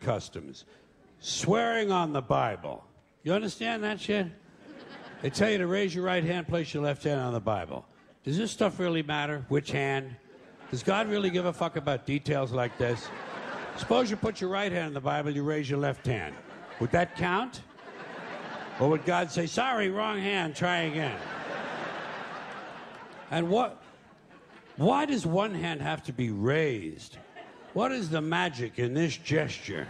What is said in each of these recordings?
customs. Swearing on the Bible. You understand that shit? They tell you to raise your right hand, place your left hand on the Bible. Does this stuff really matter? Which hand? Does God really give a fuck about details like this? Suppose you put your right hand on the Bible, you raise your left hand. Would that count? Or would God say, sorry, wrong hand, try again? And why does one hand have to be raised? What is the magic in this gesture?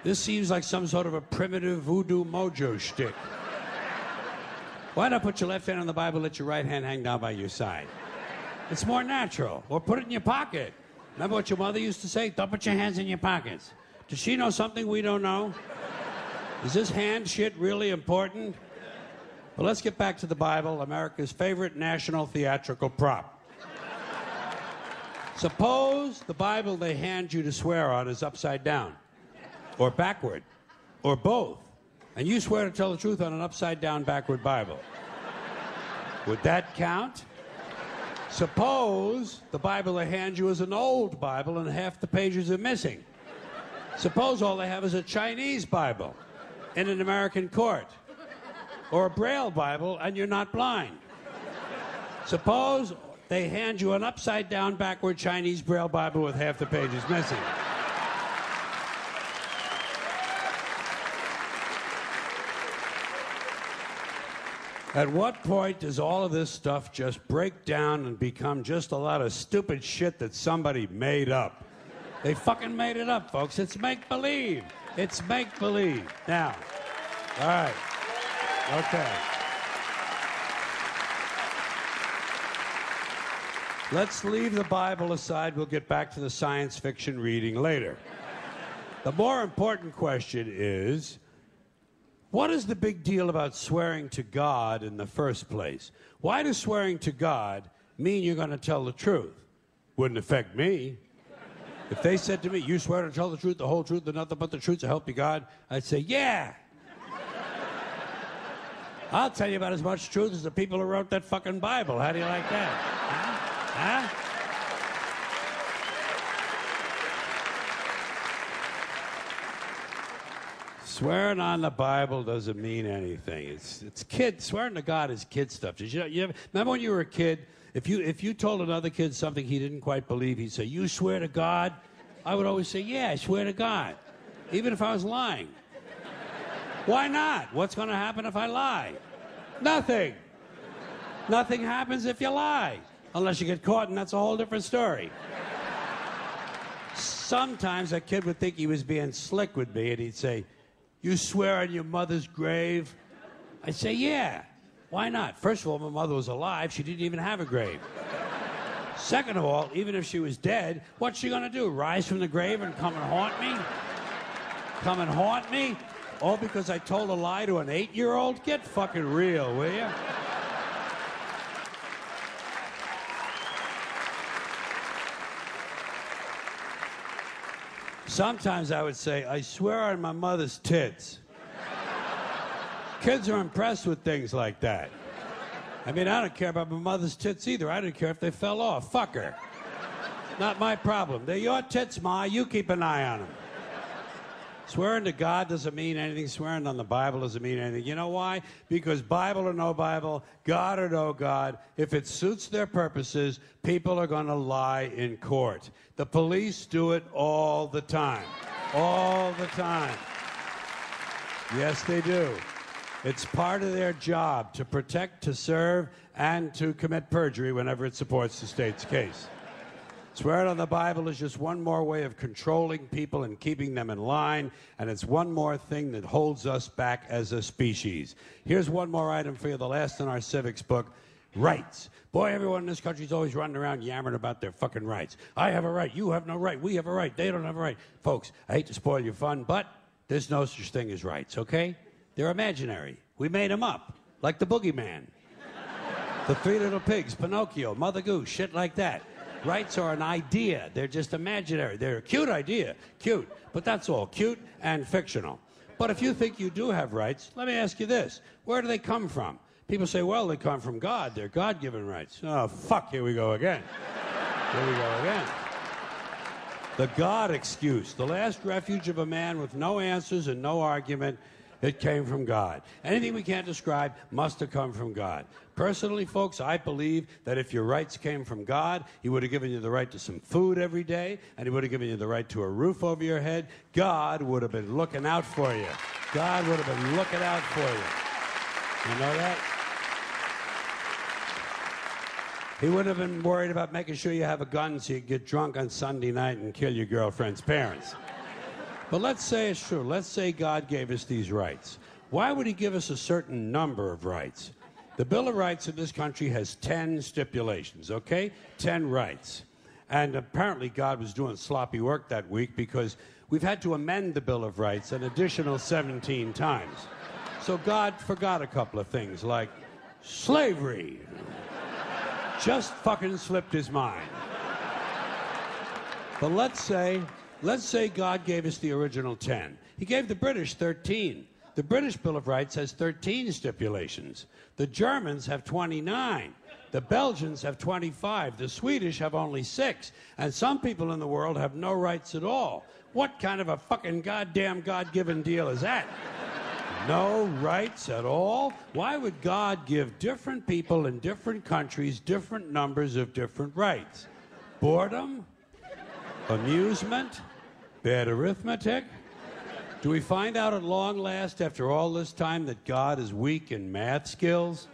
This seems like some sort of a primitive voodoo mojo shtick. Why not put your left hand on the Bible, let your right hand hang down by your side? It's more natural. Or put it in your pocket. Remember what your mother used to say? Don't put your hands in your pockets. Does she know something we don't know? Is this hand shit really important? Well, let's get back to the Bible, America's favorite national theatrical prop. Suppose the Bible they hand you to swear on is upside down, or backward, or both, and you swear to tell the truth on an upside-down, backward Bible. Would that count? Suppose the Bible they hand you is an old Bible and half the pages are missing. Suppose all they have is a Chinese Bible in an American court, or a Braille Bible and you're not blind. Suppose they hand you an upside-down, backward Chinese Braille Bible with half the pages missing. At what point does all of this stuff just break down and become just a lot of stupid shit that somebody made up? They fucking made it up, folks. It's make-believe. It's make-believe. Now, all right. Okay. Let's leave the Bible aside. We'll get back to the science fiction reading later. The more important question is, what is the big deal about swearing to God in the first place? Why does swearing to God mean you're going to tell the truth? Wouldn't affect me. If they said to me, you swear to tell the truth, the whole truth, and nothing but the truth, so help you God, I'd say, yeah. I'll tell you about as much truth as the people who wrote that fucking Bible. How do you like that? Huh? Swearing on the Bible doesn't mean anything. It's kid. Swearing to God is kid stuff. Did you ever, remember when you were a kid? If you told another kid something he didn't quite believe, he'd say, "You swear to God?" I would always say, "Yeah, I swear to God," even if I was lying. Why not? What's going to happen if I lie? Nothing. Nothing happens if you lie, unless you get caught, and that's a whole different story. Sometimes a kid would think he was being slick with me, and he'd say, "You swear on your mother's grave?" I'd say, "Yeah. Why not? First of all, my mother was alive. She didn't even have a grave. Second of all, even if she was dead, what's she going to do? Rise from the grave and come and haunt me? Come and haunt me? All because I told a lie to an 8-year-old? Get fucking real, will you?" Sometimes I would say, "I swear on my mother's tits." Kids are impressed with things like that. I mean, I don't care about my mother's tits either. I don't care if they fell off. Fuck her. Not my problem. They're your tits, Ma. You keep an eye on them. Swearing to God doesn't mean anything. Swearing on the Bible doesn't mean anything. You know why? Because Bible or no Bible, God or no God, if it suits their purposes, people are going to lie in court. The police do it all the time. All the time. Yes, they do. It's part of their job to protect, to serve, and to commit perjury whenever it supports the state's case. Swearing on the Bible is just one more way of controlling people and keeping them in line, and it's one more thing that holds us back as a species. Here's one more item for you, the last in our civics book, rights. Boy, everyone in this country is always running around yammering about their fucking rights. I have a right, you have no right, we have a right, they don't have a right. Folks, I hate to spoil your fun, but there's no such thing as rights, okay? They're imaginary. We made them up, like the boogeyman. The Three Little Pigs, Pinocchio, Mother Goose, shit like that. Rights are an idea. They're just imaginary. They're a cute idea. Cute. But that's all. Cute and fictional. But if you think you do have rights, let me ask you this. Where do they come from? People say, well, they come from God. They're God-given rights. Oh, fuck. Here we go again. Here we go again. The God excuse, the last refuge of a man with no answers and no argument. It came from God. Anything we can't describe must have come from God. Personally, folks, I believe that if your rights came from God, he would have given you the right to some food every day, and he would have given you the right to a roof over your head. God would have been looking out for you. God would have been looking out for you. You know that? He would have been worried about making sure you have a gun so you can get drunk on Sunday night and kill your girlfriend's parents. But let's say it's true. Let's say God gave us these rights. Why would he give us a certain number of rights? The Bill of Rights in this country has 10 stipulations, okay? 10 rights. And apparently God was doing sloppy work that week because we've had to amend the Bill of Rights an additional 17 times. So God forgot a couple of things like slavery. Just fucking slipped his mind. But let's say God gave us the original 10. He gave the British 13. The British Bill of Rights has 13 stipulations. The Germans have 29. The Belgians have 25. The Swedish have only 6. And some people in the world have no rights at all. What kind of a fucking goddamn God-given deal is that? No rights at all? Why would God give different people in different countries different numbers of different rights? Boredom? Amusement? Bad arithmetic? Do we find out at long last, after all this time, that God is weak in math skills?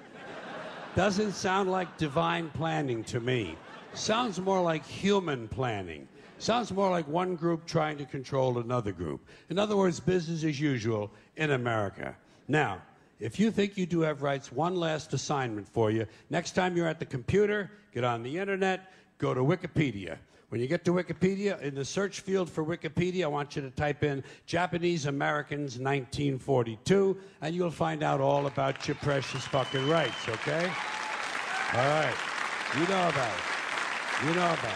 Doesn't sound like divine planning to me. Sounds more like human planning. Sounds more like one group trying to control another group. In other words, business as usual in America. Now, if you think you do have rights, one last assignment for you. Next time you're at the computer, get on the internet, go to Wikipedia. When you get to Wikipedia, in the search field for Wikipedia, I want you to type in Japanese Americans 1942, and you'll find out all about your precious fucking rights, okay? All right. You know about it. You know about it.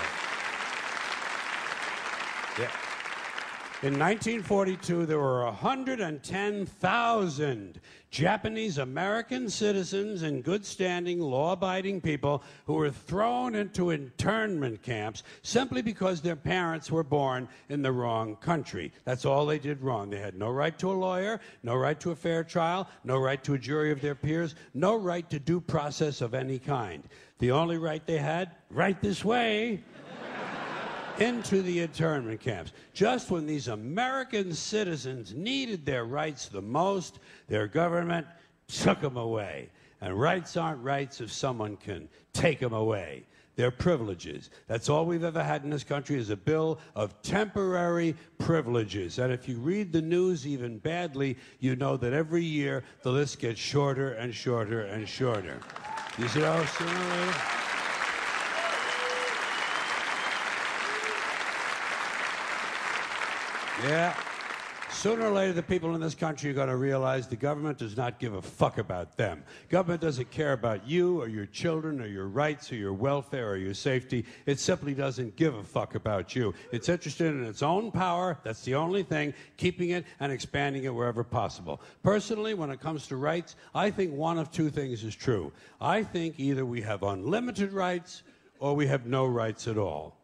Yeah. In 1942, there were 110,000 Japanese American citizens in good standing, law-abiding people who were thrown into internment camps simply because their parents were born in the wrong country. That's all they did wrong. They had no right to a lawyer, no right to a fair trial, no right to a jury of their peers, no right to due process of any kind. The only right they had, right this way, into the internment camps. Just when these American citizens needed their rights the most, their government took them away. And rights aren't rights if someone can take them away. They're privileges. That's all we've ever had in this country is a bill of temporary privileges. And if you read the news even badly, you know that every year the list gets shorter and shorter and shorter. You see how sooner or later? Yeah. Sooner or later, the people in this country are going to realize the government does not give a fuck about them. Government doesn't care about you or your children or your rights or your welfare or your safety. It simply doesn't give a fuck about you. It's interested in its own power. That's the only thing, keeping it and expanding it wherever possible. Personally, when it comes to rights, I think one of two things is true. I think either we have unlimited rights or we have no rights at all.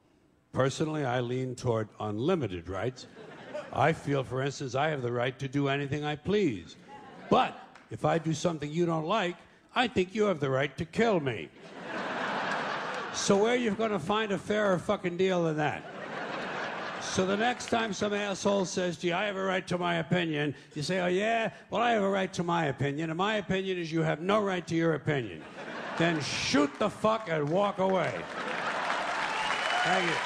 Personally, I lean toward unlimited rights. I feel, for instance, I have the right to do anything I please. But if I do something you don't like, I think you have the right to kill me. So where are you going to find a fairer fucking deal than that? So the next time some asshole says, gee, I have a right to my opinion, you say, oh yeah? Well, I have a right to my opinion, and my opinion is you have no right to your opinion. Then shoot the fuck and walk away. Thank you.